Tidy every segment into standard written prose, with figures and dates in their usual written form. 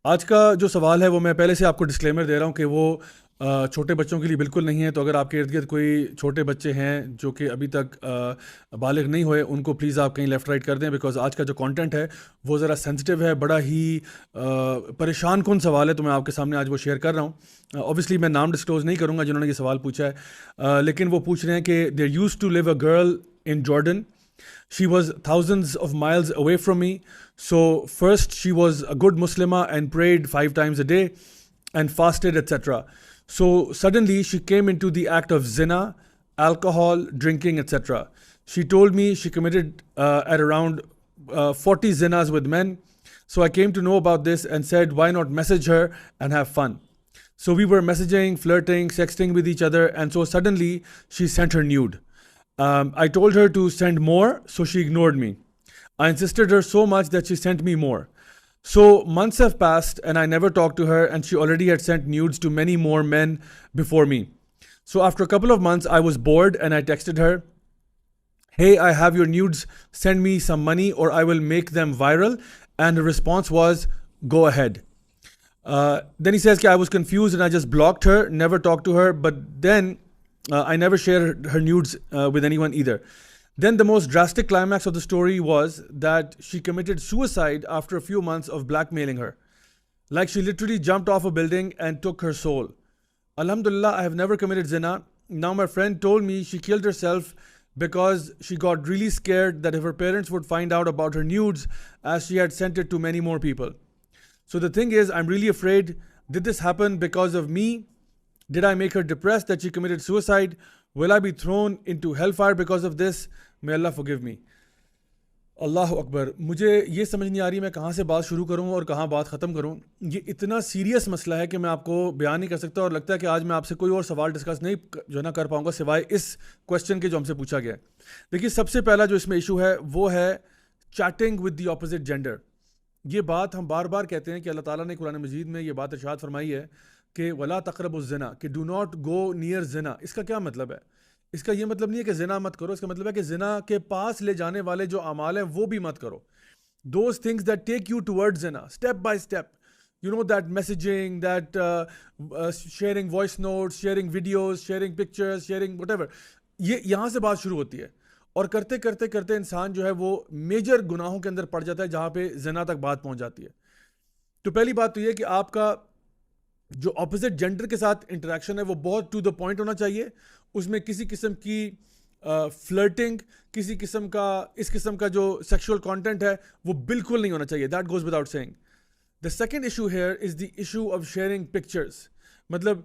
آج کا جو سوال ہے وہ میں پہلے سے آپ کو ڈسکلیمر دے رہا ہوں کہ وہ چھوٹے بچوں کے لیے بالکل نہیں ہے. تو اگر آپ کے ارد گرد کوئی چھوٹے بچے ہیں جو کہ ابھی تک بالغ نہیں ہوئے, ان کو پلیز آپ کہیں لیفٹ رائٹ کر دیں, بیکاز آج کا جو کانٹینٹ ہے وہ ذرا سینسٹیو ہے, بڑا ہی پریشان کن سوال ہے. تو میں آپ کے سامنے آج وہ شیئر کر رہا ہوں. اوبیسلی میں نام ڈسکلوز نہیں کروں گا جنہوں نے یہ سوال پوچھا ہے, لیکن وہ پوچھ رہے ہیں کہ there used to live a girl in garden. She was thousands of miles away from me. So first she was a good Muslimah and prayed 5 times a day and fasted, etc. So suddenly she came into the act of zina, alcohol, drinking, etc. She told me she committed at around 40 zinas with men. So I came to know about this and said, why not message her and have fun? So we were messaging, flirting, sexting with each other, and so suddenly she sent her nude. I told her to send more, so she ignored me. I insisted her so much that she sent me more. So months have passed and I never talked to her, and she already had sent nudes to many more men before me. So after a couple of months, I was bored and I texted her, hey, I have your nudes, send me some money or I will make them viral. And her response was, go ahead. Then he says, I was confused and I just blocked her, never talked to her, but then I never shared her nudes with anyone either. Then the most drastic climax of the story was that she committed suicide after a few months of blackmailing her. Like she literally jumped off a building and took her soul. Alhamdulillah, I have never committed zina. Now my friend told me she killed herself because she got really scared that if her parents would find out about her nudes, as she had sent it to many more people. So the thing is, I'm really afraid, did this happen because of me? Did I make her depressed that she committed suicide? Will I be thrown into hellfire because of this? May Allah forgive me. اللہ اکبر. مجھے یہ سمجھ نہیں آ رہی میں کہاں سے بات شروع کروں اور کہاں بات ختم کروں. یہ اتنا سیریس مسئلہ ہے کہ میں آپ کو بیان نہیں کر سکتا, اور لگتا ہے کہ آج میں آپ سے کوئی اور سوال ڈسکس نہیں جو نا کر پاؤں گا سوائے اس کویسچن کے جو ہم سے پوچھا گیا ہے. دیکھیے, سب سے پہلا جو اس میں ایشو ہے وہ ہے chatting with the opposite gender. یہ بات ہم بار بار کہتے ہیں کہ اللہ تعالیٰ نے قرآن مجید میں یہ بات ارشاد فرمائی ہے کہ ولا تقربوا الزنا, کہ ڈو ناٹ گو نیئر زنا. اس کا کیا مطلب ہے؟ اس کا یہ مطلب نہیں ہے کہ زنا مت کرو, اس کا مطلب ہے کہ زنا کے پاس لے جانے والے جو اعمال ہیں وہ بھی مت کرو. Those things that take you toward زنا, step by step, you know, that messaging, that sharing voice notes, sharing videos, sharing pictures, sharing whatever, یہ یہاں سے بات شروع ہوتی ہے. اور کرتے کرتے کرتے انسان جو ہے وہ میجر گناہوں کے اندر پڑ جاتا ہے جہاں پہ زنا تک بات پہنچ جاتی ہے. تو پہلی بات تو یہ کہ آپ کا جو اپوزٹ جینڈر کے ساتھ انٹریکشن ہے وہ بہت ٹو دا پوائنٹ ہونا چاہیے. اس میں کسی قسم کی فلرٹنگ, کسی قسم کا اس قسم کا جو سیکشول کانٹینٹ ہے وہ بالکل نہیں ہونا چاہیے. That goes without seeing. The second issue here is the issue of sharing pictures. مطلب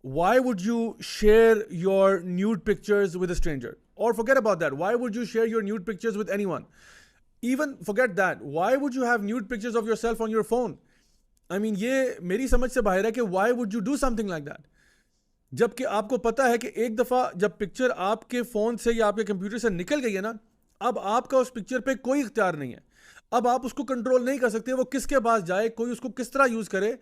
why would you share your nude pictures with a stranger? Or forget about that, why would you share your nude pictures with anyone? Even forget that, why would you have nude pictures of yourself on your phone? I mean, یہ میری سمجھ سے باہر ہے کہ why would you do something like that? جب کہ آپ کو پتا ہے کہ ایک دفعہ جب پکچر آپ کے فون سے یا آپ کے کمپیوٹر سے نکل گئی ہے نا, اب آپ کا اس پکچر پہ کوئی اختیار نہیں ہے. اب آپ اس کو کنٹرول نہیں کر سکتے, وہ کس کے پاس جائے, کوئی اس کو کس طرح یوز کرے.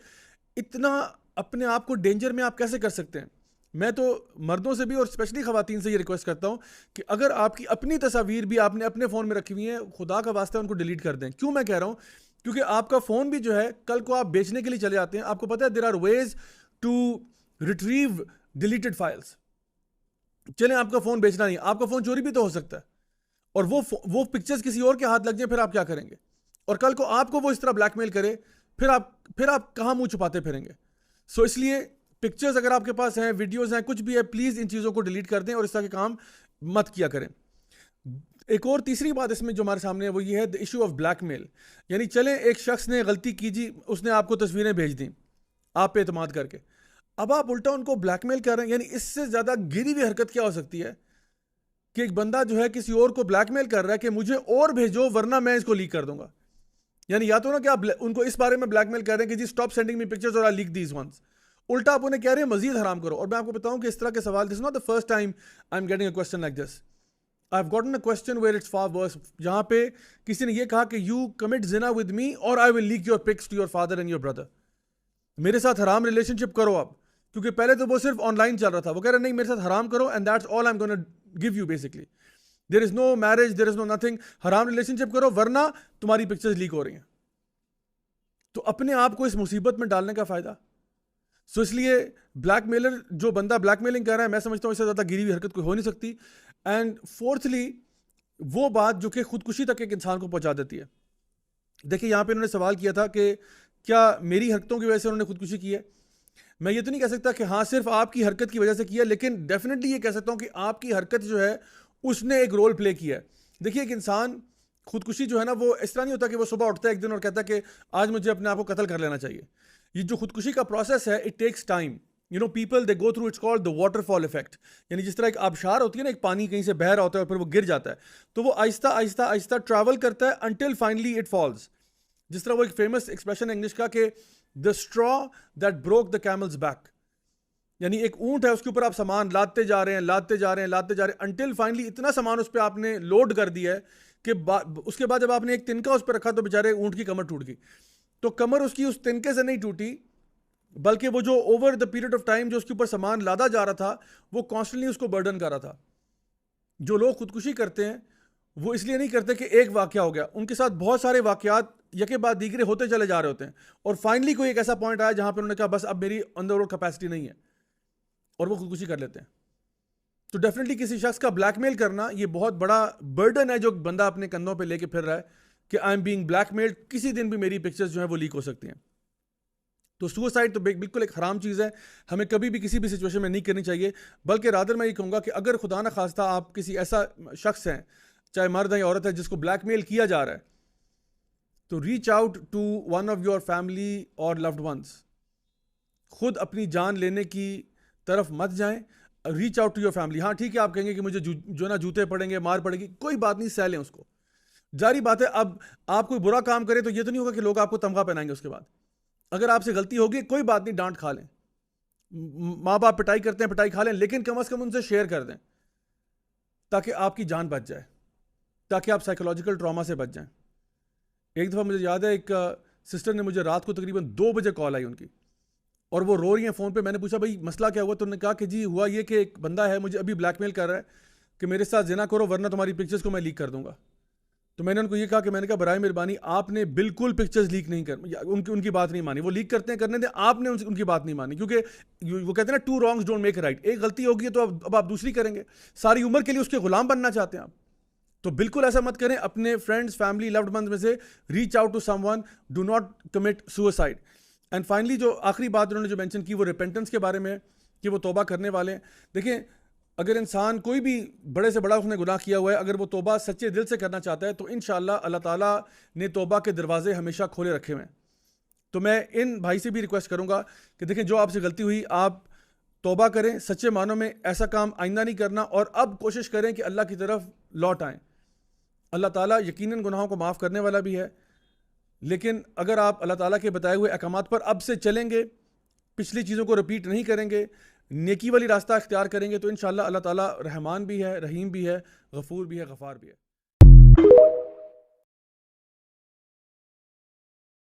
اتنا اپنے آپ کو ڈینجر میں آپ کیسے کر سکتے ہیں؟ میں تو مردوں سے بھی اور اسپیشلی خواتین سے یہ ریکویسٹ کرتا ہوں کہ اگر آپ کی اپنی تصاویر بھی آپ نے اپنے فون میں رکھی ہوئی ہیں, خدا کا واسطہ ان کو ڈیلیٹ کر دیں. کیوں میں کہہ رہا ہوں؟ کیونکہ آپ کا فون بھی جو ہے کل کو آپ بیچنے کے لیے چلے آتے ہیں. آپ کو پتہ ہے there are ways to retrieve deleted files. چلیں آپ کا فون بیچنا نہیں, آپ کا فون چوری بھی تو ہو سکتا ہے, اور وہ پکچرز کسی اور کے ہاتھ لگ جائیں, پھر آپ کیا کریں گے؟ اور کل کو آپ کو وہ اس طرح بلیک میل کرے, پھر آپ کہاں منہ چھپاتے پھریں گے؟ سو اس لیے پکچرز اگر آپ کے پاس ہیں, ویڈیوز ہیں, کچھ بھی ہے, پلیز ان چیزوں کو ڈیلیٹ کر دیں اور اس طرح کے کام مت کیا کریں. ایک اور تیسری بات اس میں جو ہمارے سامنے ہے وہ یہ ہے دی ایشو آف بلیک میل. یعنی چلیں ایک شخص نے غلطی کی جی, اس نے آپ کو تصویریں بھیج دیں آپ پہ اعتماد کر کے, اب آپ الٹا ان کو بلیک میل کر رہے ہیں. یعنی اس سے زیادہ گری ہوئی حرکت کیا ہو سکتی ہے کہ ایک بندہ جو ہے کسی اور کو بلیک میل کر رہا ہے کہ مجھے اور بھیجو ورنہ میں اس کو لیک کر دوں گا. یعنی یا تو نا کہ آپ ان کو اس بارے میں بلیک میل کر رہے ہیں کہ جی اسٹاپ سینڈنگ می پکچرز اور آئی لیک دیز ونس, الٹا آپ انہیں کہہ رہے ہیں مزید حرام کرو. اور میں آپ کو بتاؤں کہ اس طرح کے سوال, this is not the first time I am getting a question like this. I have gotten a question where it's far worse, جہاں پہ کسی نے یہ کہا کہ یو کمٹ زنا ود می اور I will leak your pics to your father and your brother. میرے ساتھ حرام ریلیشن شپ کرو آپ, کیونکہ پہلے تو وہ صرف آن لائن چل رہا تھا. وہ کہہ رہے نہیں میرے ساتھ حرام کرو and that's all I am gonna give you basically. There is no marriage, there is no nothing, حرام ریلیشن شپ کرو ورنہ تمہاری پکچرز لیک ہو رہی ہیں. تو اپنے آپ کو اس مصیبت میں ڈالنے کا فائدہ. سو اس لیے بلیک میلر جو بندہ بلیک میلنگ کر رہا ہے میں سمجھتا ہوں اس سے زیادہ گری ہوئی حرکت کوئی ہو نہیں سکتی. اینڈ فورتھلی وہ بات جو کہ خودکشی تک ایک انسان کو پہنچا دیتی ہے. دیکھیں یہاں پہ انہوں نے سوال کیا تھا کہ کیا میری حرکتوں کی وجہ سے انہوں نے خودکشی کی ہے. میں یہ تو نہیں کہہ سکتا کہ ہاں صرف آپ کی حرکت کی وجہ سے کیا, لیکن ڈیفینیٹلی یہ کہہ سکتا ہوں کہ آپ کی حرکت جو ہے اس نے ایک رول پلے کیا ہے. دیکھیے ایک انسان خودکشی جو ہے نا وہ اس طرح نہیں ہوتا کہ وہ صبح اٹھتا ہے ایک دن اور کہتا ہے کہ آج مجھے اپنے آپ کو قتل کر لینا چاہیے. یہ جو خودکشی کا پروسیس ہے it takes time. People they go through it's called the waterfall effect. یعنی جس طرح ایک آبشار ہوتی ہے نا, ایک پانی کہیں سے بہہ رہا ہوتا ہے اور پھر وہ گر جاتا ہے, تو وہ آہستہ آہستہ آہستہ ٹریول کرتا ہے انٹل فائنلی اٹ فالز. جس طرح وہ ایک فیمس ایکسپریشن ہے انگلش کا کہ the straw that broke the camel's back. یعنی ایک اونٹ ہے, اس کے اوپر آپ سامان لاتے جا رہے ہیں انٹل فائنلی اتنا سامان اس پہ آپ نے لوڈ کر دیا ہے کہ اس کے بعد جب آپ نے ایک تنکا اس پہ رکھا تو بیچارے اونٹ کی کمر ٹوٹ گئی. تو کمر اس کی اس تنکے سے نہیں ٹوٹی, بلکہ وہ جو over the period of time جو اس کے اوپر سامان لادا جا رہا تھا وہ کانسٹنٹلی اس کو برڈن کر رہا تھا. جو لوگ خودکشی کرتے ہیں وہ اس لیے نہیں کرتے کہ ایک واقعہ ہو گیا, ان کے ساتھ بہت سارے واقعات یکے بعد دیگرے ہوتے چلے جا رہے ہوتے ہیں اور فائنلی کوئی ایک ایسا پوائنٹ آیا جہاں پہ انہوں نے کہا بس اب میری اندر اور کیپیسٹی نہیں ہے, اور وہ خودکشی کر لیتے ہیں. تو ڈیفینیٹلی کسی شخص کا بلیک میل کرنا یہ بہت بڑا برڈن ہے جو بندہ اپنے کندھوں پہ لے کے پھر رہا ہے کہ I am being black mailed, کسی دن بھی میری پکچرز جو ہیں وہ لیک ہو سکتی ہیں. تو سوسائڈ تو بالکل ایک حرام چیز ہے, ہمیں کبھی بھی کسی بھی سچویشن میں نہیں کرنی چاہیے. بلکہ رادر میں یہ کہوں گا کہ اگر خدا نہ خواستہ آپ کسی ایسا شخص ہیں, چاہے مرد ہے یا عورت ہے, جس کو بلیک میل کیا جا رہا ہے, تو reach out to one of your family اور لوڈ ونس. خود اپنی جان لینے کی طرف مت جائیں, reach out to your family. ہاں ٹھیک ہے آپ کہیں گے کہ مجھے جو نا جوتے پڑیں گے, مار پڑے گی, کوئی بات نہیں, سہ لیں اس کو. جاری بات ہے اب آپ کوئی برا کام کرے تو یہ تو نہیں ہوگا کہ لوگ آپ کو تمغہ پہنائیں گے اس کے بعد. اگر آپ سے غلطی ہوگی کوئی بات نہیں, ڈانٹ کھا لیں, ماں باپ پٹائی کرتے ہیں پٹائی کھا لیں, لیکن کم از کم ان سے شیئر کر دیں تاکہ آپ کی جان بچ جائے, تاکہ آپ سائیکولوجیکل ٹراما سے بچ جائیں. ایک دفعہ مجھے یاد ہے ایک سسٹر نے مجھے رات کو تقریباً 2 بجے کال آئی ان کی, اور وہ رو رہی ہیں فون پہ. میں نے پوچھا بھائی مسئلہ کیا ہوا؟ تو انہوں نے کہا کہ جی ہوا یہ کہ ایک بندہ ہے مجھے ابھی بلیک میل کر رہا ہے کہ میرے ساتھ زنا کرو ورنہ تمہاری پکچرز کو میں لیک کر دوں گا. تو میں نے ان کو یہ کہا کہ میں نے کہا برائے مہربانی آپ نے بالکل پکچرز لیک نہیں ان کی بات نہیں مانی. وہ لیک کرتے ہیں کرنے دیں, آپ نے ان کی بات نہیں مانی, کیونکہ وہ کہتے ہیں نا 2 wrongs don't make a right. ایک غلطی ہوگی تو اب آپ دوسری کریں گے, ساری عمر کے لیے اس کے غلام بننا چاہتے ہیں آپ, تو بالکل ایسا مت کریں. اپنے فرینڈز فیملی لوڈ ونز میں سے reach out to someone, do not commit suicide. And finally جو آخری بات انہوں نے جو مینشن کی وہ ریپینٹنس کے بارے میں کہ وہ توبہ کرنے والے ہیں. دیکھیں اگر انسان کوئی بھی بڑے سے بڑا اس نے گناہ کیا ہوا ہے, اگر وہ توبہ سچے دل سے کرنا چاہتا ہے تو انشاءاللہ اللہ تعالیٰ نے توبہ کے دروازے ہمیشہ کھولے رکھے ہوئے ہیں. تو میں ان بھائی سے بھی ریکویسٹ کروں گا کہ دیکھیں جو آپ سے غلطی ہوئی آپ توبہ کریں, سچے معنوں میں ایسا کام آئندہ نہیں کرنا, اور اب کوشش کریں کہ اللہ کی طرف لوٹ آئیں. اللہ تعالیٰ یقیناً گناہوں کو معاف کرنے والا بھی ہے, لیکن اگر آپ اللہ تعالیٰ کے بتائے ہوئے احکامات پر اب سے چلیں گے, پچھلی چیزوں کو رپیٹ نہیں کریں گے, نیکی والی راستہ اختیار کریں گے, تو انشاءاللہ اللہ تعالیٰ رحمان بھی ہے, رحیم بھی ہے, غفور بھی ہے, غفار بھی ہے.